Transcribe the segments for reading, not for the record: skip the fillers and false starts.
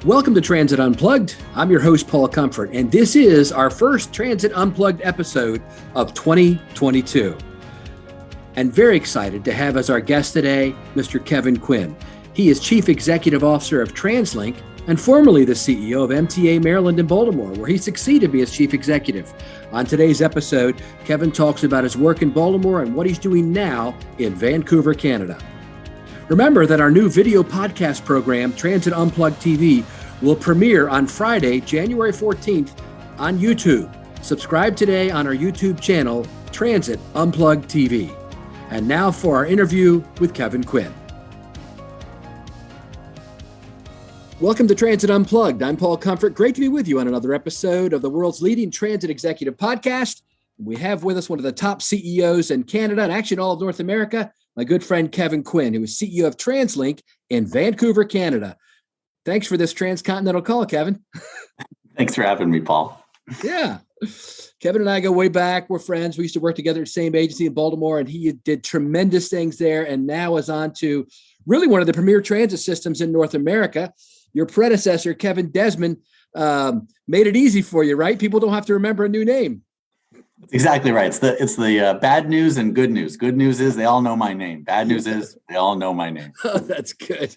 Welcome to Transit Unplugged. I'm your host, Paul Comfort, and this is our first Transit Unplugged episode of 2022. And very excited to have as our guest today, Mr. Kevin Quinn. He is Chief Executive Officer of TransLink and formerly the CEO of MTA Maryland and Baltimore, where he succeeded me as Chief Executive. On today's episode, Kevin talks about his work in Baltimore and what he's doing now in Vancouver, Canada. Remember that our new video podcast program, Transit Unplugged TV, will premiere on Friday, January 14th on YouTube. Subscribe today on our YouTube channel, Transit Unplugged TV. And now for our interview with Kevin Quinn. Welcome to Transit Unplugged. I'm Paul Comfort. Great to be with you on another episode of the world's leading transit executive podcast. We have with us one of the top CEOs in Canada and actually in all of North America, my good friend Kevin Quinn, who is CEO of TransLink in Vancouver, Canada. Thanks for this transcontinental call, Kevin. Thanks for having me, Paul. Yeah. Kevin and I go way back. We're friends. We used to work together at the same agency in Baltimore, and he did tremendous things there and now is on to really one of the premier transit systems in North America. Your predecessor, Kevin Desmond, made it easy for you, right? People don't have to remember a new name. Exactly right. It's the bad news and good news. Good news is they all know my name. Bad news is they all know my name. Oh, that's good.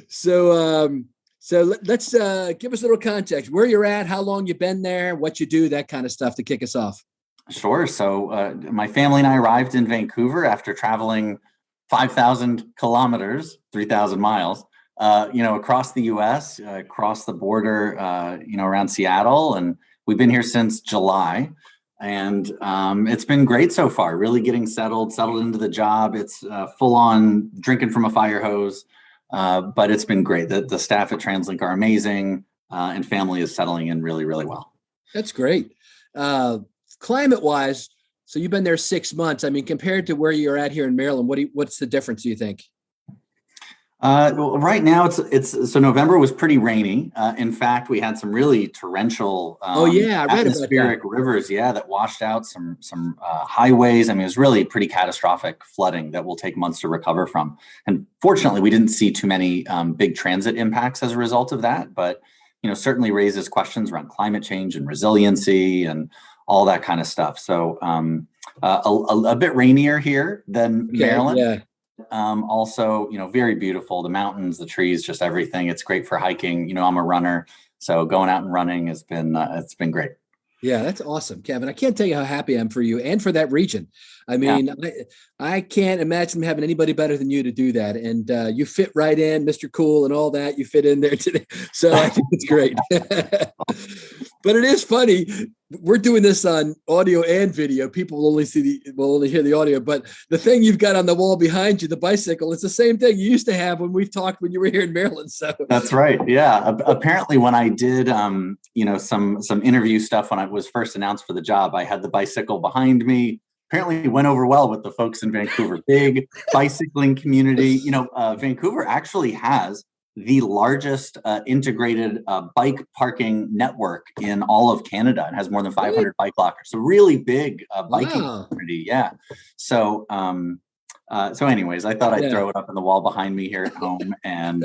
So let's give us a little context. Where you're at, how long you've been there, what you do, that kind of stuff to kick us off. Sure. So my family and I arrived in Vancouver after traveling 5,000 kilometers, 3,000 miles, across the U.S., across the border, around Seattle, and we've been here since July. And it's been great so far, really getting settled into the job. It's full on drinking from a fire hose, but it's been great. The staff at TransLink are amazing, and family is settling in really, really well. That's great. Climate-wise, so you've been there 6 months. I mean, compared to where you're at here in Maryland, what's the difference, do you think? Well, right now so November was pretty rainy. In fact, we had some really torrential I read atmospheric about that. rivers, that washed out some highways. I mean, it was really pretty catastrophic flooding that will take months to recover from. And fortunately, we didn't see too many big transit impacts as a result of that. But certainly raises questions around climate change and resiliency and all that kind of stuff. So a bit rainier here than Maryland. Yeah. Also, very beautiful, the mountains, the trees, just everything. It's great for hiking. I'm a runner, so going out and running has been, it's been great. Yeah, that's awesome, Kevin. I can't tell you how happy I am for you and for that region. I mean, I can't imagine having anybody better than you to do that. And you fit right in, Mr. Cool and all that. You fit in there today. So I think it's great. But it is funny. We're doing this on audio and video. People will only hear the audio. But the thing you've got on the wall behind you, the bicycle, it's the same thing you used to have when we've talked when you were here in Maryland. So that's right. Yeah. Apparently, when I did, some interview stuff when I was first announced for the job, I had the bicycle behind me. Apparently, it went over well with the folks in Vancouver. Big bicycling community. Vancouver actually has the largest integrated bike parking network in all of Canada. It has more than 500 bike lockers. So really big biking community. Yeah. So anyways, I thought I'd throw it up on the wall behiund me here at home and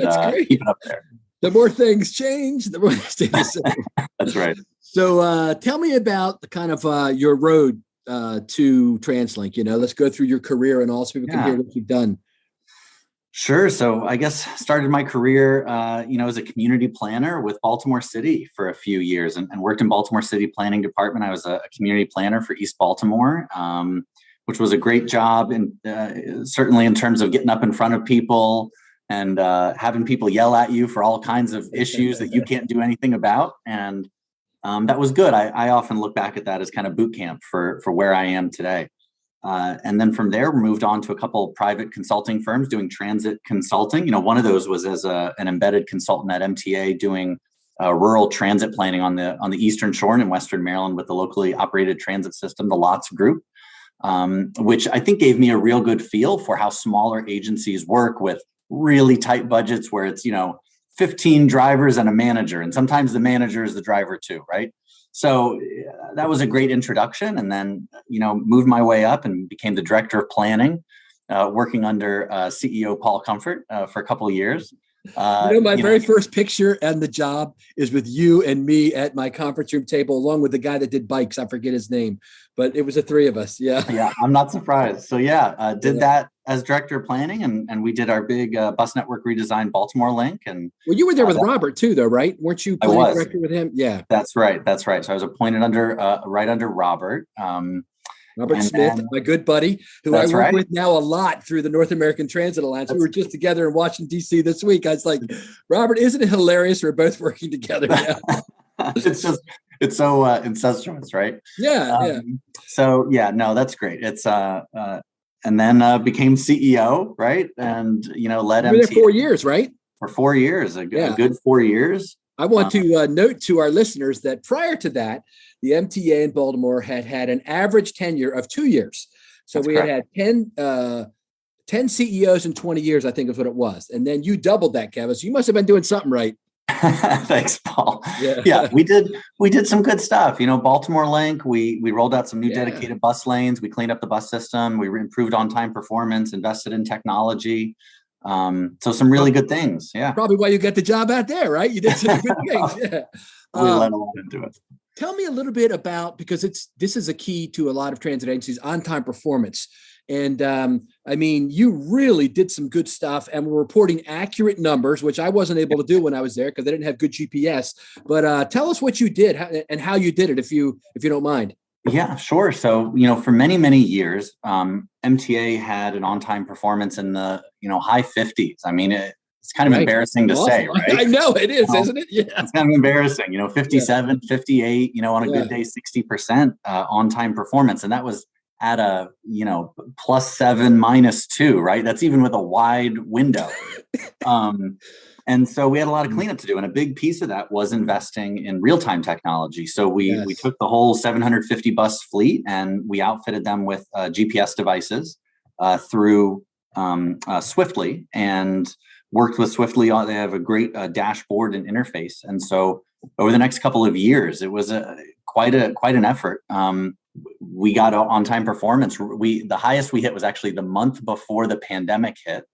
keep it up there. The more things change, the more they stay the same. That's right. So tell me about the kind of your road to TransLink. Let's go through your career and all so people can hear what you've done. Sure. So I guess started my career, as a community planner with Baltimore City for a few years and worked in Baltimore City Planning Department. I was a community planner for East Baltimore, which was a great job. And certainly in terms of getting up in front of people and having people yell at you for all kinds of issues that you can't do anything about. And that was good. I often look back at that as kind of boot camp for where I am today. And then from there, we moved on to a couple of private consulting firms doing transit consulting. One of those was as an embedded consultant at MTA doing rural transit planning on the Eastern Shore and in Western Maryland with the locally operated transit system, the LOTS Group, which I think gave me a real good feel for how smaller agencies work with really tight budgets where it's, 15 drivers and a manager. And sometimes the manager is the driver too, right? So that was a great introduction. And then, moved my way up and became the director of planning, working under CEO Paul Comfort for a couple of years. My very first picture and the job is with you and me at my conference room table, along with the guy that did bikes. I forget his name, but it was the three of us. Yeah. Yeah, I'm not surprised. So did that as director of planning, and we did our big bus network redesign, Baltimore Link. And well, you were there with Robert too, though, right? Weren't you planning director with him? Yeah, that's right. So I was appointed right under Robert. Robert Smith, my good buddy, who I work with now a lot through the North American Transit Alliance. We were just together in Washington, D.C. this week. I was like, Robert, isn't it hilarious? We're both working together now. It's so incestuous, right? Yeah. So no, that's great. It's and then became CEO, right? And led MTA. You were there 4 years, right? For 4 years, a good 4 years. I want to note to our listeners that prior to that, the MTA in Baltimore had an average tenure of 2 years. So we had 10 CEOs in 20 years, I think is what it was. And then you doubled that, Kevin. So you must have been doing something right. Thanks, Paul. Yeah, we did some good stuff. Baltimore Link, we rolled out some new dedicated bus lanes. We cleaned up the bus system. We improved on-time performance, invested in technology. So some really good things. Yeah. Probably why you got the job out there, right? You did some good things. Yeah. We let a lot into it. Tell me a little bit about, because this is a key to a lot of transit agencies, on-time performance. And you really did some good stuff and were reporting accurate numbers, which I wasn't able to do when I was there because they didn't have good GPS. But tell us what you did and how you did it, if you don't mind. Yeah, sure. So, for many, many years, MTA had an on-time performance in the, high 50s. I mean, it's kind of embarrassing to say, right? I know it is, isn't it? Yeah. It's kind of embarrassing, 57, 58, on a good day, 60% on-time performance. And that was at a, +7, -2, right? That's even with a wide window. And so we had a lot of cleanup to do. And a big piece of that was investing in real-time technology. So we took the whole 750 bus fleet and we outfitted them with GPS devices through Swiftly, and worked with Swiftly. They have a great dashboard and interface. And so over the next couple of years, it was quite an effort. We got on-time performance. The highest we hit was actually the month before the pandemic hit.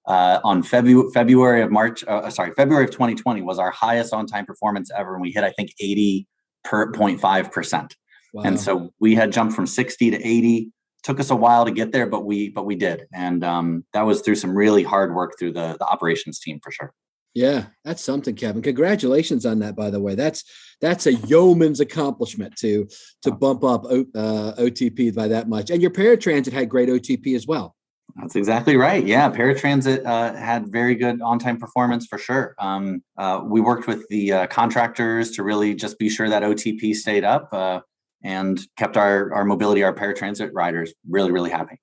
On February of 2020 was our highest on-time performance ever, and we hit, I think, 80.5%. Wow. And so we had jumped from 60 to 80. Took us a while to get there, but we did, and that was through some really hard work through the operations team for sure. Yeah, that's something, Kevin. Congratulations on that, by the way. That's a yeoman's accomplishment to bump up OTP by that much. And your paratransit had great OTP as well. That's exactly right. Yeah, paratransit had very good on-time performance for sure. We worked with the contractors to really just be sure that OTP stayed up and kept our paratransit riders really, really happy.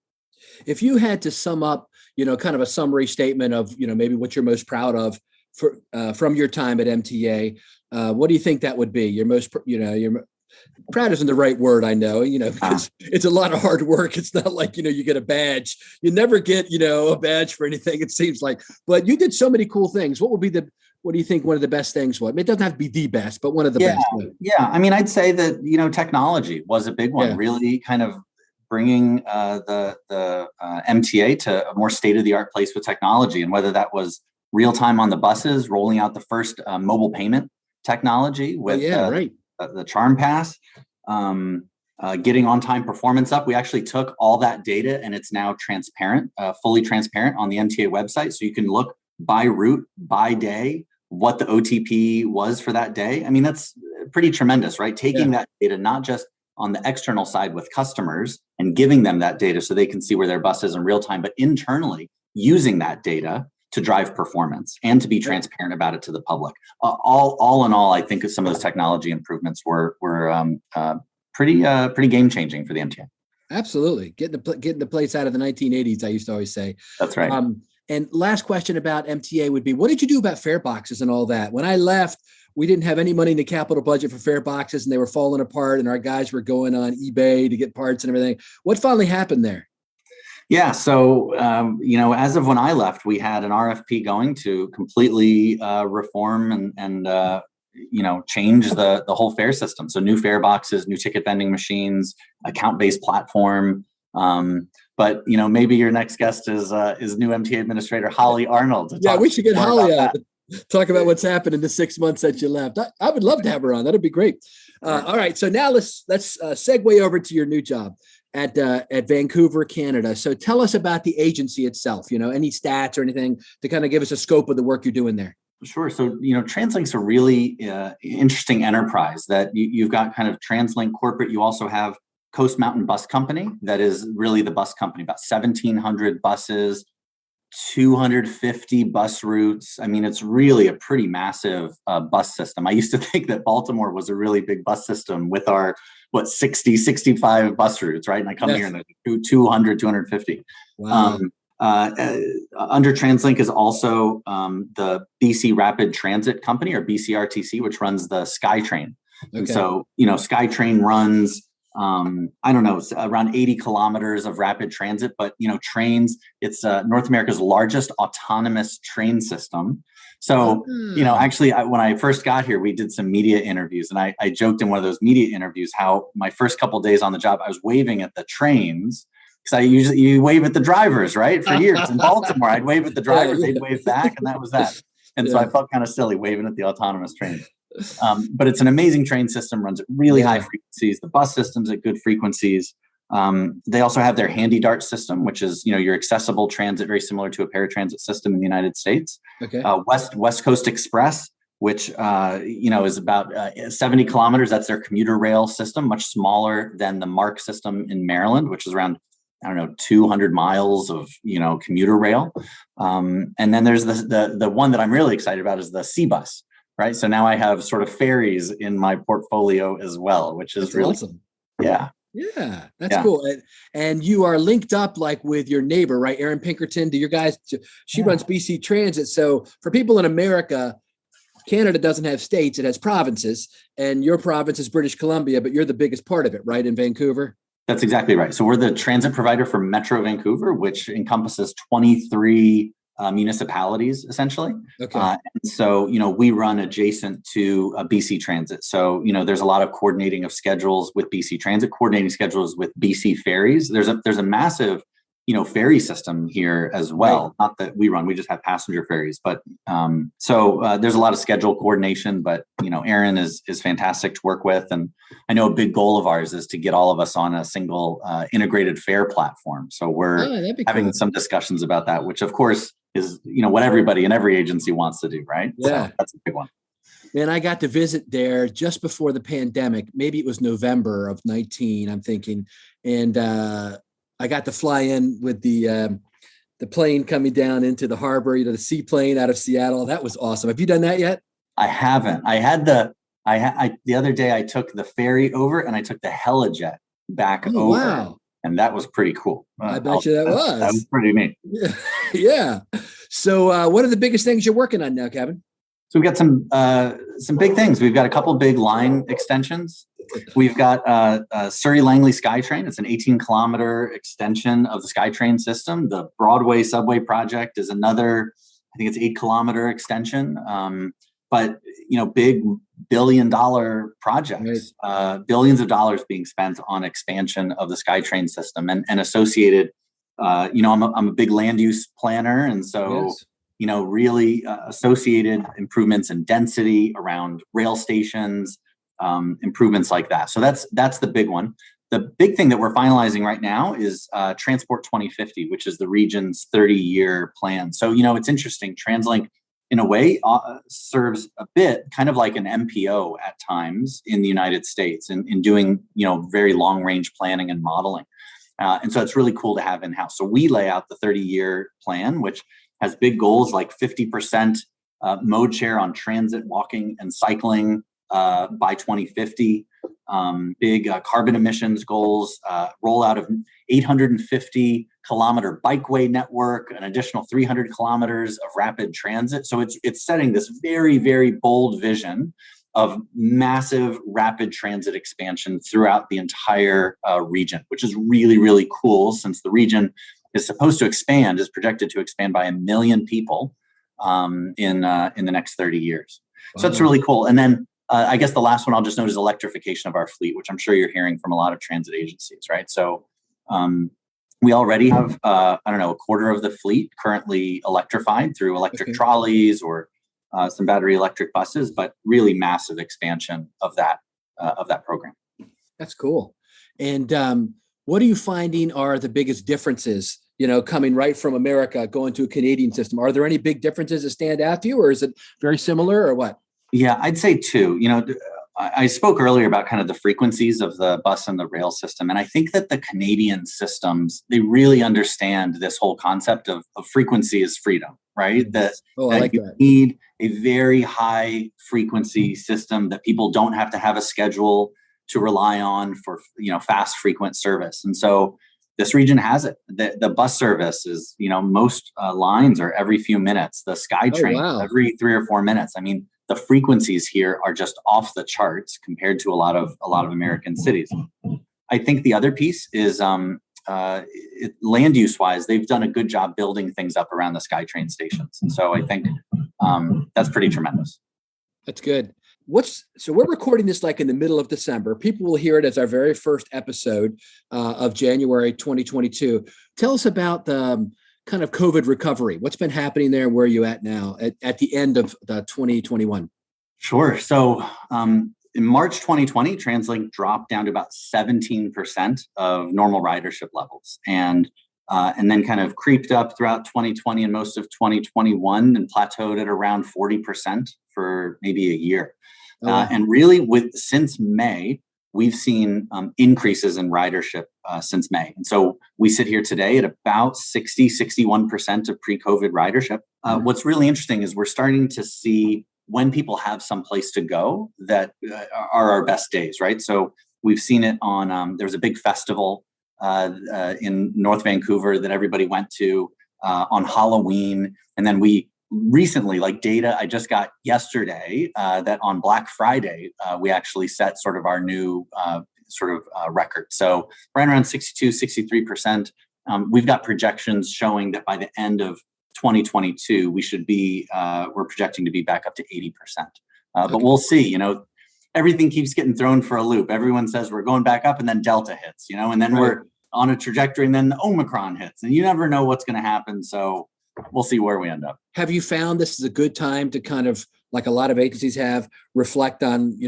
If you had to sum up, kind of a summary statement of, maybe what you're most proud of from your time at MTA, what do you think that would be? Your most, proud isn't the right word, I know, because it's a lot of hard work. It's not like, you get a badge. You never get, a badge for anything, it seems like. But you did so many cool things. What do you think one of the best things was? I mean, it doesn't have to be the best, but one of the best. Yeah. I mean, I'd say that, technology was a big one, really kind of bringing the MTA to a more state-of-the-art place with technology. And whether that was real-time on the buses, rolling out the first mobile payment technology with the Charm Pass, getting on-time performance up. We actually took all that data and it's now transparent, fully transparent on the MTA website. So you can look by route, by day, what the OTP was for that day. I mean, that's pretty tremendous, right? Taking that data, not just on the external side with customers and giving them that data so they can see where their bus is in real time, but internally using that data to drive performance and to be transparent about it to the public. All in all, I think some of those technology improvements were pretty game changing for the MTA. Absolutely, getting the place out of the 1980s. I used to always say. That's right. And last question about MTA would be, what did you do about fare boxes and all that? When I left, we didn't have any money in the capital budget for fare boxes and they were falling apart and our guys were going on eBay to get parts and everything. What finally happened there? Yeah. So, as of when I left, we had an RFP going to completely reform and change the whole fare system. So new fare boxes, new ticket vending machines, account-based platform. But maybe your next guest is new MTA administrator Holly Arnold. Yeah, we should get Holly on to talk about what's happened in the 6 months that you left. I would love to have her on. That'd be great. All right, so now let's segue over to your new job at Vancouver, Canada. So tell us about the agency itself. Any stats or anything to kind of give us a scope of the work you're doing there. Sure. So, TransLink's a really interesting enterprise that you've got kind of TransLink corporate. You also have Coast Mountain Bus Company. That is really the bus company, about 1,700 buses, 250 bus routes. I mean, it's really a pretty massive bus system. I used to think that Baltimore was a really big bus system with our, 65 bus routes, right? And I come here and there's 200, 250. Wow. Under TransLink is also the BC Rapid Transit Company, or BCRTC, which runs the SkyTrain. Okay. And so, SkyTrain runs, around 80 kilometers of rapid transit, but, trains, it's North America's largest autonomous train system. So, actually, when I first got here, we did some media interviews, and I joked in one of those media interviews how my first couple of days on the job, I was waving at the trains. Because you wave at the drivers, right? For years in Baltimore, I'd wave at the drivers, they'd wave back, and that was that. And so I felt kind of silly waving at the autonomous trains. But it's an amazing train system, runs at really high frequencies. The bus system's at good frequencies. They also have their Handy Dart system, which is your accessible transit, very similar to a paratransit system in the United States. Okay. West Coast Express, which is about 70 kilometers. That's their commuter rail system, much smaller than the MARC system in Maryland, which is around 200 miles of, commuter rail. And then there's the one that I'm really excited about is the Sea Bus, right? So now I have sort of ferries in my portfolio as well, which is really awesome. Yeah. Yeah, that's cool. And you are linked up like with your neighbor, right? Erin Pinkerton, to your guys, she runs BC Transit. So for people in America, Canada doesn't have states, it has provinces, and your province is British Columbia, but you're the biggest part of it, right? In Vancouver. That's exactly right. So we're the transit provider for Metro Vancouver, which encompasses 23 municipalities, essentially. Okay. And so, we run adjacent to BC Transit. So, there's a lot of coordinating of schedules with BC Transit, coordinating schedules with BC Ferries. There's a massive, ferry system here as well. Right. Not that we run, we just have passenger ferries. But so there's a lot of schedule coordination. But Erin is fantastic to work with, and I know a big goal of ours is to get all of us on a single integrated fare platform. So we're having some discussions about that, which of course is what everybody in every agency wants to do, right? Yeah, so that's a big one. Man, I got to visit there just before the pandemic. Maybe it was November of 19, I'm thinking, and I got to fly in with the plane coming down into the harbor, the seaplane out of Seattle. That was awesome. Have you done that yet? I haven't. I had the other day I took the ferry over and I took the helijet back over. Wow. And that was pretty cool. I bet you that was. That was pretty neat. Yeah. So what are the biggest things you're working on now, Kevin? So we've got some big things. We've got a couple big line extensions. We've got Surrey Langley SkyTrain. It's an 18-kilometer extension of the SkyTrain system. The Broadway subway project is another, I think it's 8-kilometer extension. But big billion-dollar projects, right. Billions of dollars being spent on expansion of the SkyTrain system and associated. I'm a big land use planner, and so. Yes. Really associated improvements in density around rail stations, improvements like that. So that's the big one. The big thing that we're finalizing right now is Transport 2050, which is the region's 30-year plan. So, it's interesting. TransLink, in a way, serves a bit kind of like an MPO at times in the United States in doing, very long-range planning and modeling. And so it's really cool to have in-house. So we lay out the 30-year plan, which has big goals like 50% mode share on transit, walking, and cycling by 2050. Big carbon emissions goals, rollout of 850-kilometer bikeway network, an additional 300 kilometers of rapid transit. So it's setting this very, very bold vision of massive rapid transit expansion throughout the entire region, which is really, really cool since the region is projected to expand by 1 million people in the next 30 years. Wow. So that's really cool. And then I guess the last one I'll just note is electrification of our fleet, which I'm sure you're hearing from a lot of transit agencies, right? So We already have, a quarter of the fleet currently electrified through electric trolleys or some battery electric buses, but really massive expansion of that program. That's cool. And what are you finding are the biggest differences, coming right from America, going to a Canadian system? Are there any big differences that stand out to you, or is it very similar, or what? Yeah, I'd say two. I spoke earlier about kind of the frequencies of the bus and the rail system. And I think that the Canadian systems, they really understand this whole concept of frequency is freedom, right? That you need a very high frequency system, that people don't have to have a schedule to rely on for, fast, frequent service. And so this region has it. The bus service is, most lines are every few minutes. The SkyTrain every 3 or 4 minutes. I mean, the frequencies here are just off the charts compared to a lot of American cities. I think the other piece is land use wise, they've done a good job building things up around the SkyTrain stations, and so I think that's pretty tremendous. That's good. So we're recording this like in the middle of December. People will hear it as our very first episode of January 2022. Tell us about the kind of COVID recovery. What's been happening there? Where are you at now at the end of the 2021? Sure. So in March 2020, TransLink dropped down to about 17% of normal ridership levels, and then kind of creeped up throughout 2020 and most of 2021, and plateaued at around 40% for maybe a year. And really, since May, we've seen increases in ridership since May. And so we sit here today at about 61% of pre-COVID ridership. What's really interesting is we're starting to see when people have some place to go that are our best days, right? So we've seen it on, there was a big festival in North Vancouver that everybody went to on Halloween. And then we recently, like data I just got yesterday, that on Black Friday, we actually set sort of our new record. So right around 63%. We've got projections showing that by the end of 2022, we should be, we're projecting to be back up to 80%. But we'll see, everything keeps getting thrown for a loop. Everyone says we're going back up, and then Delta hits, and then we're on a trajectory, and then the Omicron hits, and you never know what's going to happen. So we'll see where we end up. Have you found this is a good time to kind of, like a lot of agencies have, reflect on,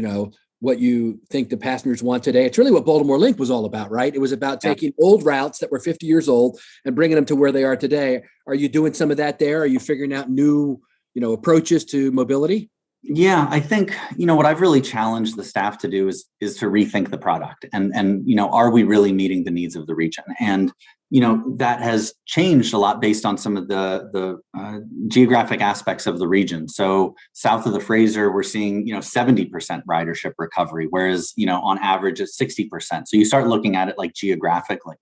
what you think the passengers want today? It's really what Baltimore Link was all about, right? It was about taking old routes that were 50 years old and bringing them to where they are today. Are you doing some of that there? Are you figuring out new, approaches to mobility? Yeah, I think, what I've really challenged the staff to do is to rethink the product and, are we really meeting the needs of the region? And, that has changed a lot based on some of the geographic aspects of the region. So south of the Fraser, we're seeing, 70% ridership recovery, whereas, on average it's 60%. So you start looking at it like geographically.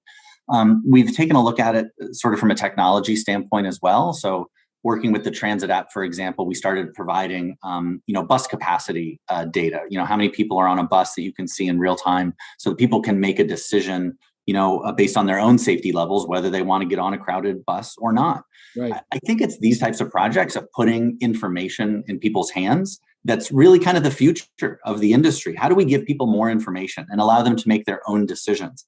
We've taken a look at it sort of from a technology standpoint as well. So working with the transit app, for example, we started providing, bus capacity data, how many people are on a bus that you can see in real time, so that people can make a decision, based on their own safety levels, whether they want to get on a crowded bus or not. Right. I think it's these types of projects of putting information in people's hands that's really kind of the future of the industry. How do we give people more information and allow them to make their own decisions?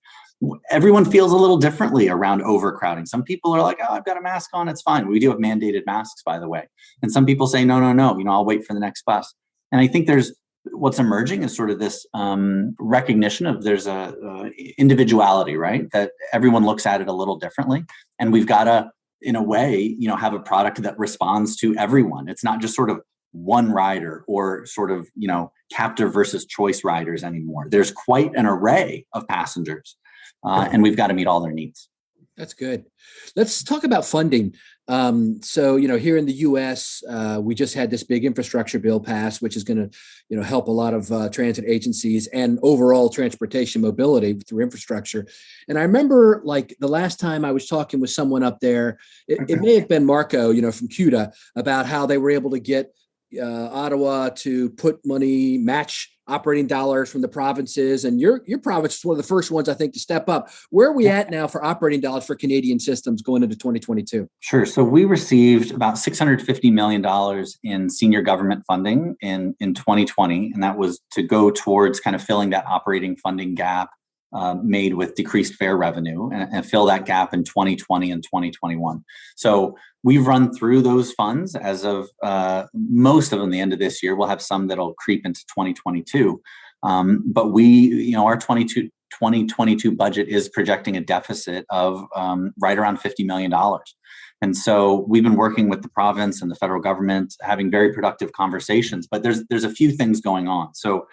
Everyone feels a little differently around overcrowding. Some people are like, oh, I've got a mask on, it's fine. We do have mandated masks, by the way. And some people say, no, I'll wait for the next bus. And I think what's emerging is sort of this recognition of there's a individuality, right? That everyone looks at it a little differently. And we've got to, in a way, have a product that responds to everyone. It's not just sort of one rider or sort of, captive versus choice riders anymore. There's quite an array of passengers. And we've got to meet all their needs. That's good. Let's talk about funding. So, here in the U.S., we just had this big infrastructure bill passed, which is going to, help a lot of transit agencies and overall transportation mobility through infrastructure. And I remember, like, the last time I was talking with someone up there, it may have been Marco, from CUDA, about how they were able to get Ottawa to put money, match operating dollars from the provinces, and your province is one of the first ones, I think, to step up. Where are we at now for operating dollars for Canadian systems going into 2022? Sure. So we received about $650 million in senior government funding in 2020, and that was to go towards kind of filling that operating funding gap made with decreased fare revenue and fill that gap in 2020 and 2021. So we've run through those funds as of most of them the end of this year. We'll have some that'll creep into 2022. But our 2022 budget is projecting a deficit of right around $50 million. And so we've been working with the province and the federal government, having very productive conversations, but there's a few things going on. So,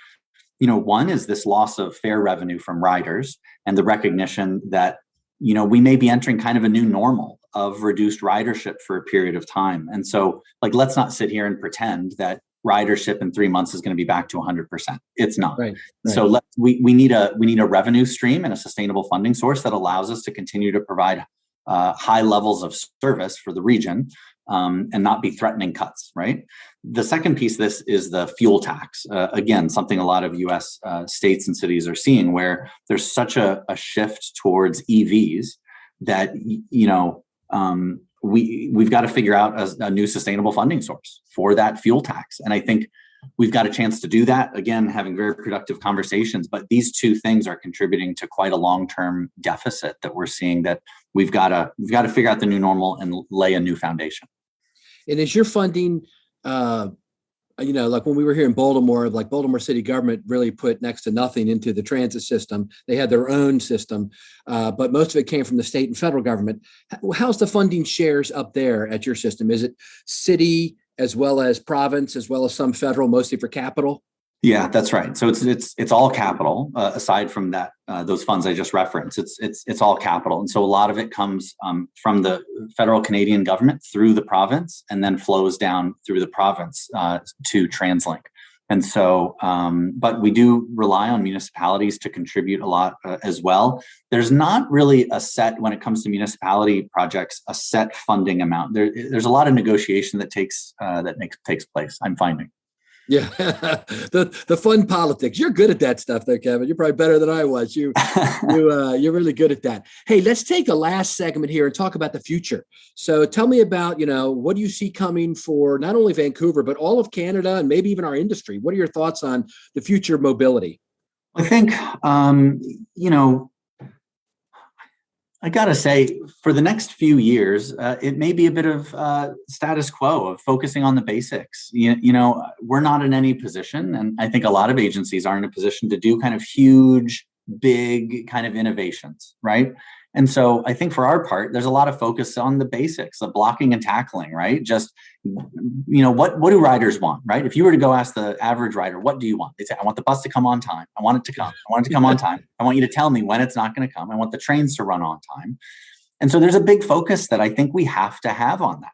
one is this loss of fare revenue from riders and the recognition that, we may be entering kind of a new normal of reduced ridership for a period of time. And so let's not sit here and pretend that ridership in 3 months is going to be back to 100%. It's not. Right. So we need a revenue stream and a sustainable funding source that allows us to continue to provide high levels of service for the region and not be threatening cuts, right? The second piece of this is the fuel tax. Again, something a lot of US states and cities are seeing, where there's such a shift towards EVs that, we've got to figure out a new sustainable funding source for that fuel tax. And I think we've got a chance to do that, again, having very productive conversations. But these two things are contributing to quite a long-term deficit that we're seeing, that we've got to figure out the new normal and lay a new foundation. And is your funding, when we were here in Baltimore, Baltimore city government really put next to nothing into the transit system. They had their own system, but most of it came from the state and federal government. How's the funding shares up there at your system? Is it city as well as province, as well as some federal, mostly for capital? Yeah, that's right. So it's all capital. Aside from that, those funds I just referenced, it's all capital, and so a lot of it comes from the federal Canadian government through the province, and then flows down through the province to TransLink. And so, but we do rely on municipalities to contribute a lot as well. There's not really a set, when it comes to municipality projects, a set funding amount. There's a lot of negotiation that takes place, I'm finding. Yeah, the fun politics. You're good at that stuff, though, Kevin. You're probably better than I was. You're really good at that. Hey, let's take a last segment here and talk about the future. So, tell me about what do you see coming for not only Vancouver but all of Canada and maybe even our industry. What are your thoughts on the future of mobility? I think I gotta say, for the next few years, it may be a bit of status quo of focusing on the basics. We're not in any position, and I think a lot of agencies are in a position to do kind of huge, big kind of innovations, right? And so I think for our part, there's a lot of focus on the basics, the blocking and tackling, right? Just, what do riders want, right? If you were to go ask the average rider, what do you want? They say, I want the bus to come on time. I want it to come. I want it to come on time. I want you to tell me when it's not going to come. I want the trains to run on time. And so there's a big focus that I think we have to have on that.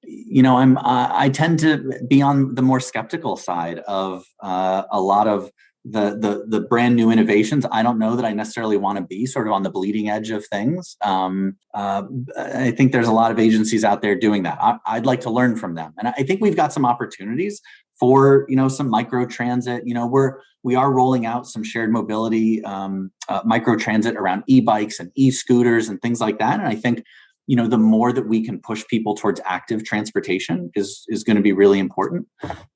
I tend to be on the more skeptical side of a lot of the brand new innovations. I don't know that I necessarily want to be sort of on the bleeding edge of things. I think there's a lot of agencies out there doing that. I'd like to learn from them. And I think we've got some opportunities for, some micro transit. We are rolling out some shared mobility, micro transit around e-bikes and e-scooters and things like that. And I think, the more that we can push people towards active transportation is going to be really important.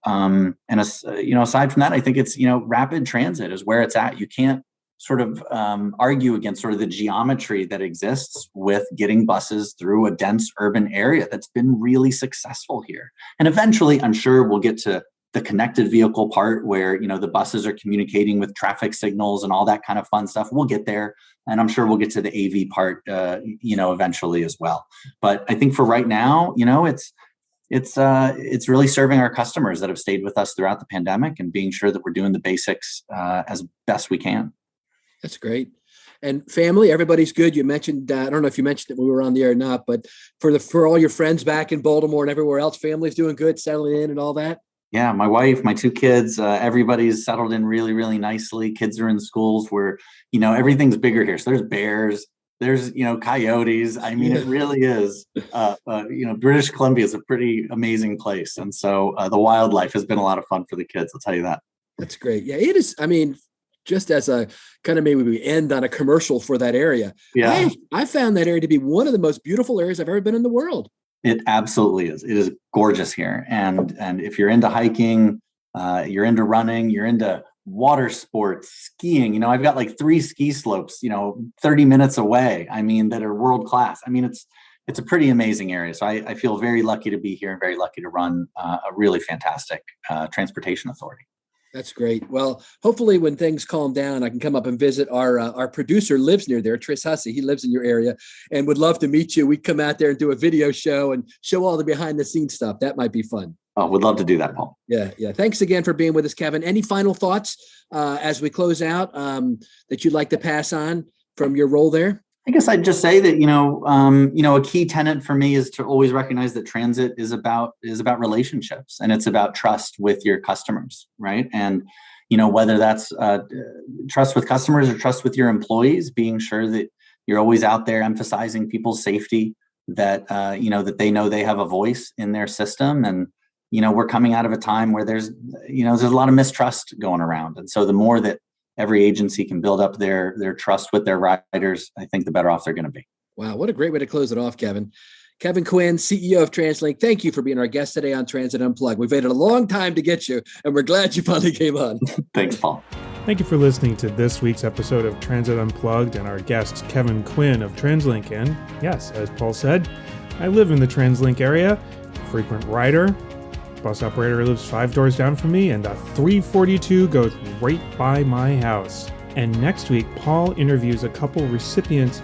Aside from that, I think it's, rapid transit is where it's at. You can't sort of argue against sort of the geometry that exists with getting buses through a dense urban area that's been really successful here. And eventually, I'm sure we'll get to the connected vehicle part where, the buses are communicating with traffic signals and all that kind of fun stuff. We'll get there. And I'm sure we'll get to the AV part, eventually as well. But I think for right now, it's really serving our customers that have stayed with us throughout the pandemic and being sure that we're doing the basics as best we can. That's great. And family, everybody's good. You mentioned, I don't know if you mentioned it when we were on the air or not, but for all your friends back in Baltimore and everywhere else, family's doing good, settling in and all that? Yeah, my wife, my two kids, everybody's settled in really, really nicely. Kids are in schools where, everything's bigger here. So there's bears, there's, coyotes. I mean, it really is, British Columbia is a pretty amazing place. And so the wildlife has been a lot of fun for the kids. I'll tell you that. That's great. Yeah, it is. I mean, just as a kind of maybe we end on a commercial for that area. Yeah. I found that area to be one of the most beautiful areas I've ever been in the world. It absolutely is. It is gorgeous here. And if you're into hiking, you're into running, you're into water sports, skiing. I've got like 3 ski slopes, 30 minutes away. That are world class. It's a pretty amazing area. So I feel very lucky to be here and very lucky to run a really fantastic transportation authority. That's great. Well, hopefully when things calm down, I can come up and visit. Our producer lives near there, Tris Hussey. He lives in your area and would love to meet you. We'd come out there and do a video show and show all the behind the scenes stuff. That might be fun. Oh, would love to do that, Paul. Yeah. Thanks again for being with us, Kevin. Any final thoughts as we close out that you'd like to pass on from your role there? I guess I'd just say that, a key tenet for me is to always recognize that transit is about relationships, and it's about trust with your customers, right? And, whether that's trust with customers or trust with your employees, being sure that you're always out there emphasizing people's safety, that, that they know they have a voice in their system. And, we're coming out of a time where there's a lot of mistrust going around. And so the more that every agency can build up their trust with their riders, I think the better off they're going to be. Wow, what a great way to close it off, Kevin. Kevin Quinn, CEO of TransLink, thank you for being our guest today on Transit Unplugged. We've waited a long time to get you, and we're glad you finally came on. Thanks, Paul. Thank you for listening to this week's episode of Transit Unplugged and our guest, Kevin Quinn of TransLink. And yes, as Paul said, I live in the TransLink area, frequent rider. Bus operator lives 5 doors down from me, and the 342 goes right by my house. And next week, Paul interviews a couple recipients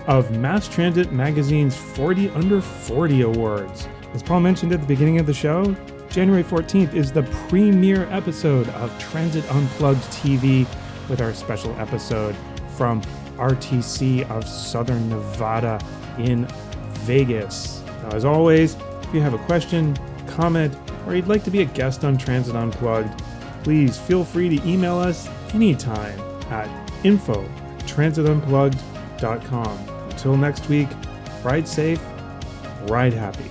of Mass Transit Magazine's 40 Under 40 Awards. As Paul mentioned at the beginning of the show, January 14th is the premiere episode of Transit Unplugged TV with our special episode from RTC of Southern Nevada in Vegas. Now, as always, if you have a question, comment, or you'd like to be a guest on Transit Unplugged, please feel free to email us anytime at info@transitunplugged.com. Until next week, ride safe, ride happy.